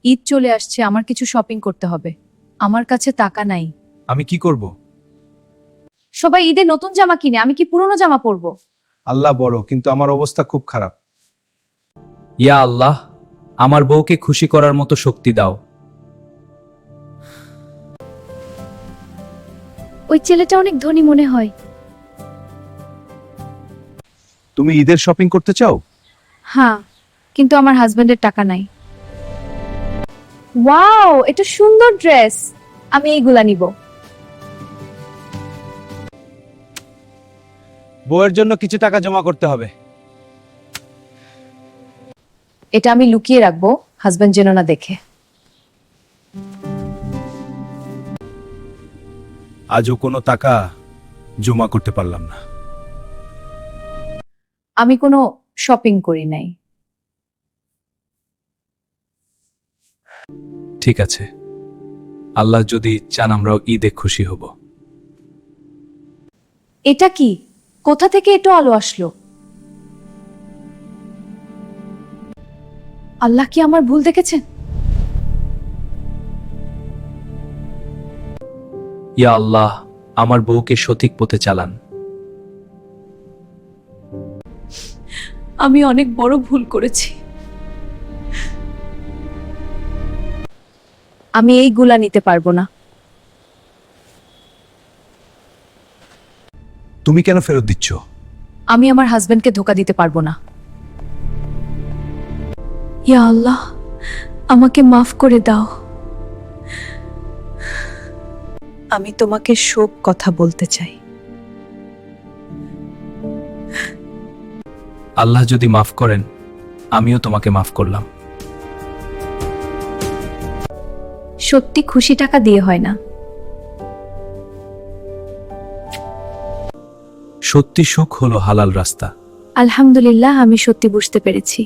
ঈদ চলে আসছে, আমার কিছু শপিং করতে হবে। আমার কাছে টাকা নাই। আমি কি করব? সবাই ঈদে নতুন জামা কিনে, আমি কি পুরনো জামা পরবো? আল্লাহ বড়, কিন্তু আমার অবস্থা খুব খারাপ। ইয়া আল্লাহ, আমার বউকে খুশি করার মতো শক্তি দাও। ওই ছেলেটা অনেক ধনী মনে হয়। তুমি ঈদের শপিং করতে চাও? হ্যাঁ, কিন্তু আমার হাজবেন্ডের টাকা নাই। ওয়াও, এটা সুন্দর ড্রেস, আমি এইগুলা নিব। বউয়ের জন্য কিছু টাকা জমা করতে হবে। এটা আমি লুকিয়ে রাখবো, হাজবেন্ড যেন না দেখে। আজও কোনো টাকা জমা করতে পারলাম না। আমি কোনো শপিং করি নাই। ঠিক আছে, আল্লাহ যদি চান আমরাও ঈদে খুশি হব। এটা কি? কোথা থেকে এটো আলো আসলো? আল্লাহ কি আমার ভুল দেখেছেন? ইয়া আল্লাহ, আমার বউকে সঠিক পথে চালান। আমি অনেক বড় ভুল করেছি। আমি এইগুলা নিতে পারবো না। তুমি কেন ফেরত দিচ্ছ? আমি আমার হাজবেন্ডকে ধোকা দিতে পারবো না। ইয়া আল্লাহ, আমাকে মাফ করে দাও। আমি তোমাকে সব কথা বলতে চাই। আল্লাহ যদি মাফ করেন, আমিও তোমাকে মাফ করলাম। সত্যি খুশি টাকা দিয়ে হয় না। সত্যি সুখ হলো হালাল রাস্তা। আলহামদুলিল্লাহ, আমি সত্যি বুঝতে পেরেছি।